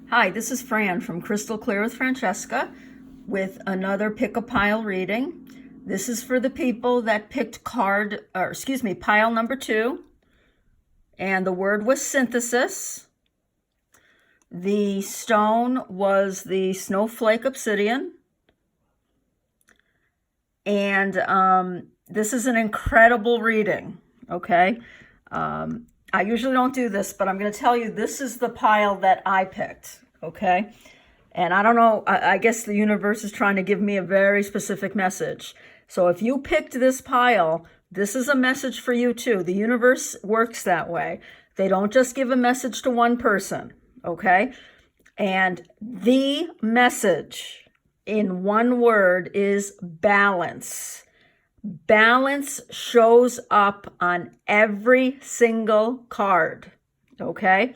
Hi, this is Fran from Crystal Clear with Francesca with another Pick a Pile reading. This is for the people that picked pile number 2, and the word was synthesis. The stone was the snowflake obsidian, and this is an incredible reading, okay? I usually don't do this, but I'm going to tell you this is the pile that I picked, okay? And I don't know, I guess the universe is trying to give me a very specific message. So if you picked this pile, this is a message for you too. The universe works that way. They don't just give a message to one person, okay? And the message in one word is balance. Balance shows up on every single card, okay?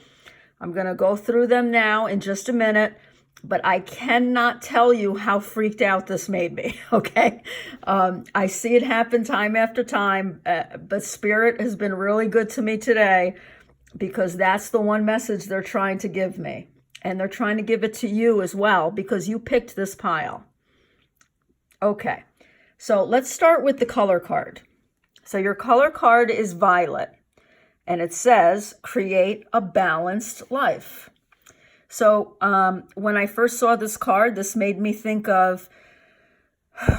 I'm going to go through them now in just a minute, but I cannot tell you how freaked out this made me, okay? I see it happen time after time, but Spirit has been really good to me today because that's the one message they're trying to give me. And they're trying to give it to you as well because you picked this pile. Okay. So let's start with the color card. So your color card is violet, and it says, create a balanced life. So when I first saw this card, this made me think of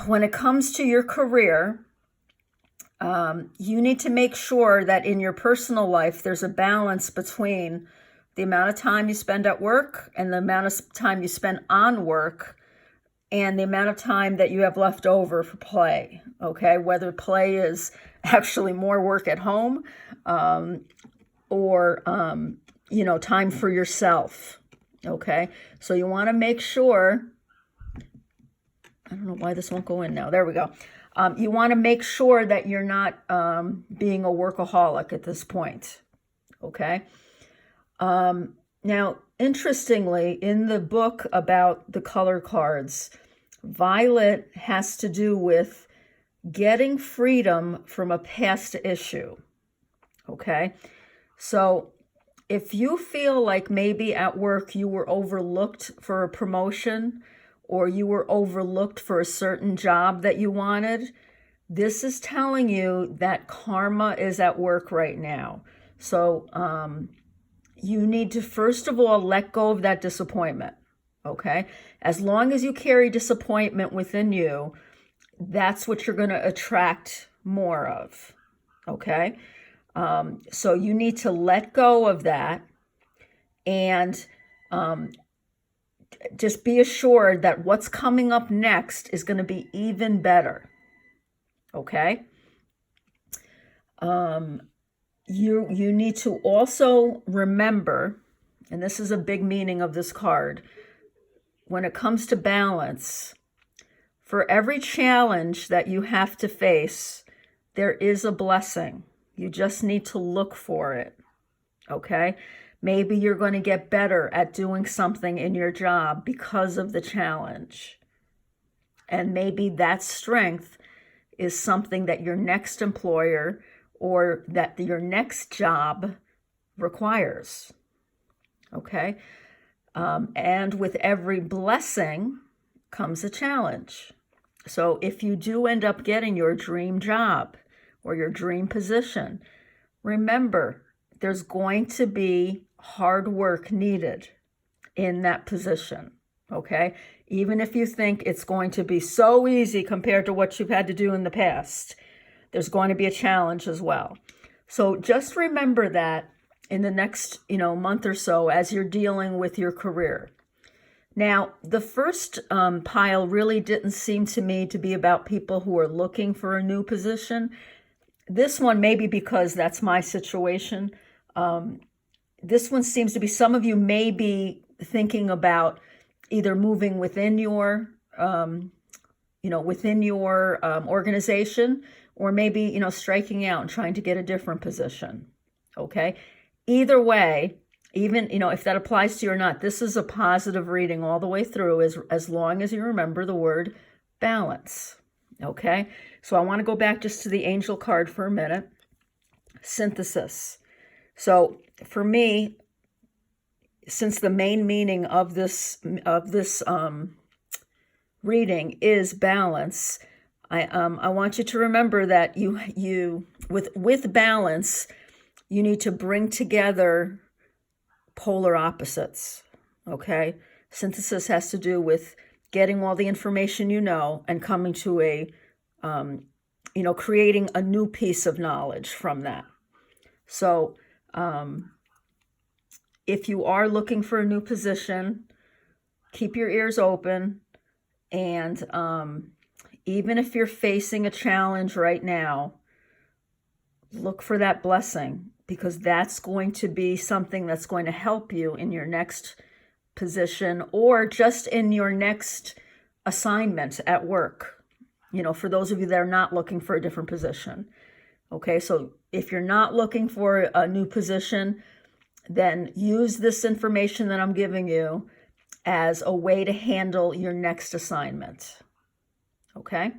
when it comes to your career, you need to make sure that in your personal life, there's a balance between the amount of time you spend at work and the amount of time you spend on work and the amount of time that you have left over for play, okay? Whether play is actually more work at home or, time for yourself, okay? So you want to make sure, I don't know why this won't go in now. There we go. You want to make sure that you're not being a workaholic at this point, okay? Now, interestingly, in the book about the color cards, violet has to do with getting freedom from a past issue, okay? So if you feel like maybe at work you were overlooked for a promotion or you were overlooked for a certain job that you wanted, this is telling you that karma is at work right now. So, you need to, first of all, let go of that disappointment, okay? As long as you carry disappointment within you, that's what you're going to attract more of, okay? So you need to let go of that and just be assured that what's coming up next is going to be even better, okay? You need to also remember, and this is a big meaning of this card, when it comes to balance, for every challenge that you have to face, there is a blessing. You just need to look for it, okay? Maybe you're going to get better at doing something in your job because of the challenge. And maybe that strength is something that your next employer or that your next job requires, okay? And with every blessing comes a challenge. So if you do end up getting your dream job or your dream position, remember, there's going to be hard work needed in that position, okay? Even if you think it's going to be so easy compared to what you've had to do in the past, there's going to be a challenge as well. So just remember that in the next, month or so as you're dealing with your career. Now, the first pile really didn't seem to me to be about people who are looking for a new position. This one, maybe because that's my situation. This one seems to be, some of you may be thinking about either moving within your, organization, or maybe, striking out and trying to get a different position, okay? Either way, even, if that applies to you or not, this is a positive reading all the way through as long as you remember the word balance, okay? So I want to go back just to the angel card for a minute. Synthesis. So for me, since the main meaning of this reading is balance, I want you to remember that you with balance, you need to bring together polar opposites. Okay, synthesis has to do with getting all the information you know and coming to a creating a new piece of knowledge from that. So if you are looking for a new position, keep your ears open. And even if you're facing a challenge right now, look for that blessing, because that's going to be something that's going to help you in your next position or just in your next assignment at work. For those of you that are not looking for a different position. Okay, so if you're not looking for a new position, then use this information that I'm giving you as a way to handle your next assignment. Okay,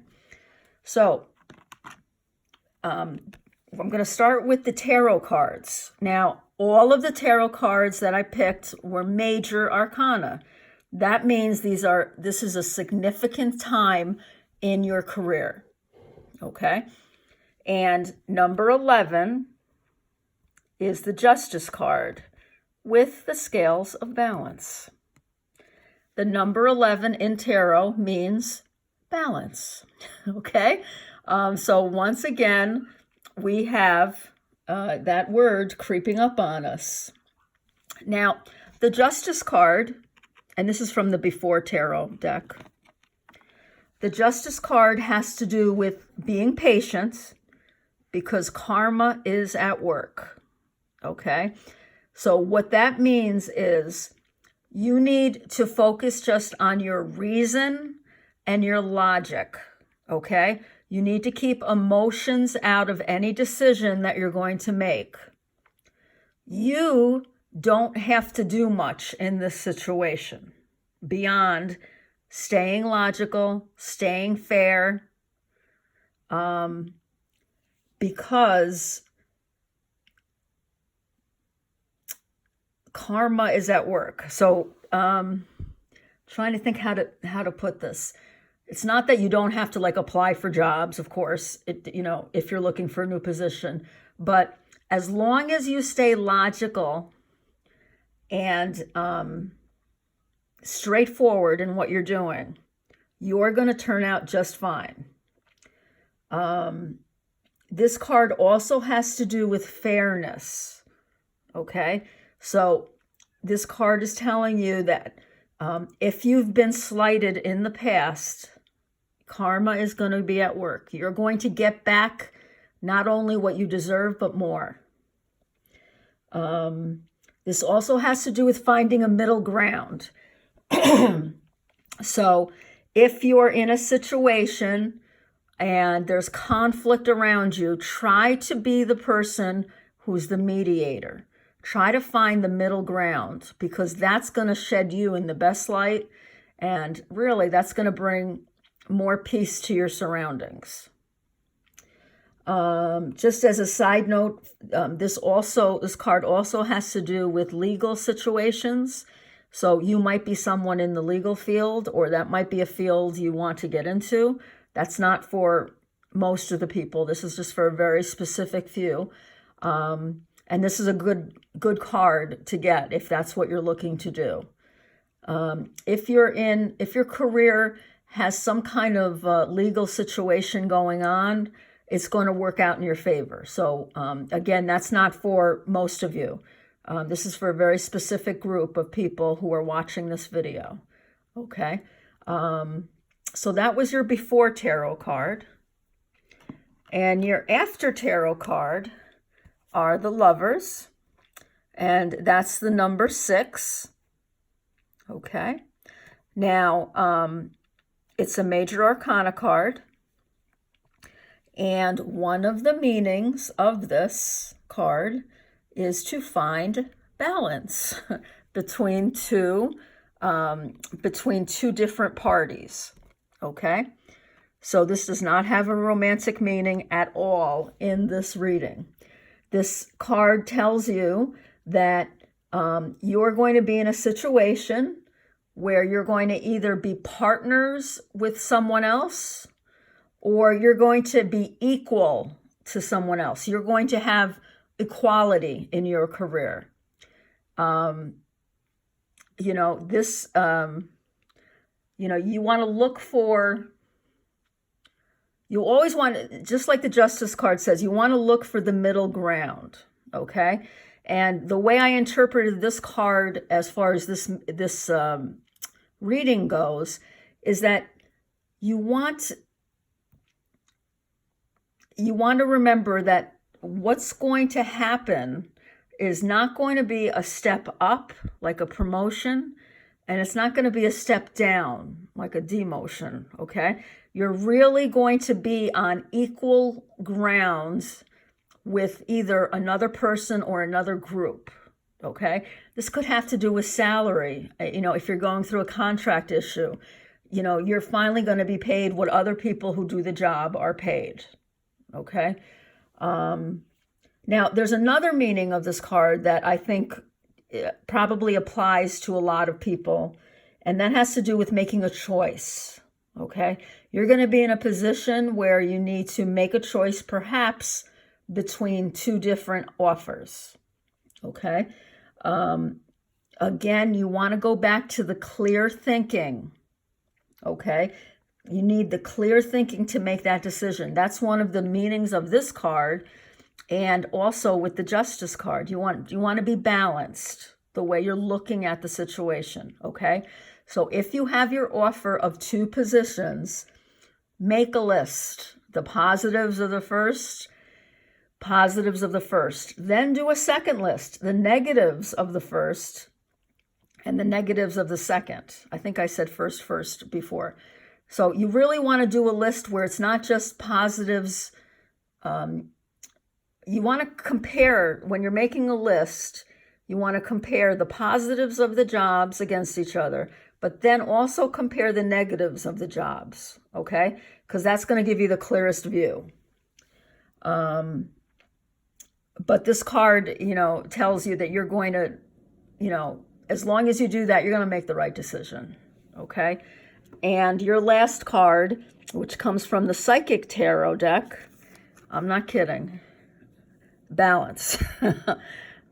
so I'm going to start with the tarot cards. Now, all of the tarot cards that I picked were major arcana. That means this is a significant time in your career. Okay, and number 11 is the Justice card with the scales of balance. The number 11 in tarot means balance. Okay, so once again, we have that word creeping up on us. Now, the Justice card, and this is from the Before Tarot deck. The Justice card has to do with being patient because karma is at work. Okay, so what that means is you need to focus just on your reason and your logic. Okay, you need to keep emotions out of any decision that you're going to make. You don't have to do much in this situation beyond staying logical, staying fair, because karma is at work. So trying to think how to put this. It's not that you don't have to apply for jobs, of course, if you're looking for a new position, but as long as you stay logical and straightforward in what you're doing, you're going to turn out just fine. This card also has to do with fairness. Okay, so this card is telling you that if you've been slighted in the past, karma is going to be at work. You're going to get back not only what you deserve, but more. This also has to do with finding a middle ground. So if you're in a situation and there's conflict around you, try to be the person who's the mediator. Try to find the middle ground, because that's going to shed you in the best light, and really that's going to bring more peace to your surroundings. Just as a side note, this card also has to do with legal situations. So you might be someone in the legal field, or that might be a field you want to get into. That's not for most of the people. This is just for a very specific few. And this is a good card to get if that's what you're looking to do. If your career has some kind of legal situation going on, it's going to work out in your favor. So again, that's not for most of you. This is for a very specific group of people who are watching this video. Okay, so that was your Before Tarot card. And your After Tarot card are the Lovers, and that's the number 6. Okay, now it's a major arcana card, and one of the meanings of this card is to find balance between two different parties. Okay, so this does not have a romantic meaning at all in this reading. This card tells you that You're going to be in a situation where you're going to either be partners with someone else or you're going to be equal to someone else. You're going to have equality in your career. You know, this, you know, you want to look for, you always want, just like the Justice card says, you want to look for the middle ground, okay? And the way I interpreted this card as far as this reading goes is that you want to remember that what's going to happen is not going to be a step up, like a promotion, and it's not going to be a step down, like a demotion, okay? You're really going to be on equal grounds with either another person or another group, okay? This could have to do with salary. You know, if you're going through a contract issue, you know, you're finally going to be paid what other people who do the job are paid, okay? Now, there's another meaning of this card that I think probably applies to a lot of people, and that has to do with making a choice, okay? You're going to be in a position where you need to make a choice, perhaps between two different offers, okay? Again, you want to go back to the clear thinking, okay? You need the clear thinking to make that decision. That's one of the meanings of this card. And also with the Justice card, you want to be balanced the way you're looking at the situation, okay? So if you have your offer of two positions, make a list. The positives of the first, Then do a second list, the negatives of the first and the negatives of the second. I think I said first before. So you really want to do a list where it's not just positives. You want to compare, when you're making a list, you want to compare the positives of the jobs against each other, but then also compare the negatives of the jobs, okay? Because that's going to give you the clearest view. But this card, you know, tells you that you're going to, you know, as long as you do that, you're going to make the right decision, okay? And your last card, which comes from the Psychic Tarot deck, I'm not kidding, balance.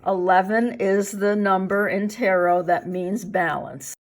11 is the number in tarot that means balance.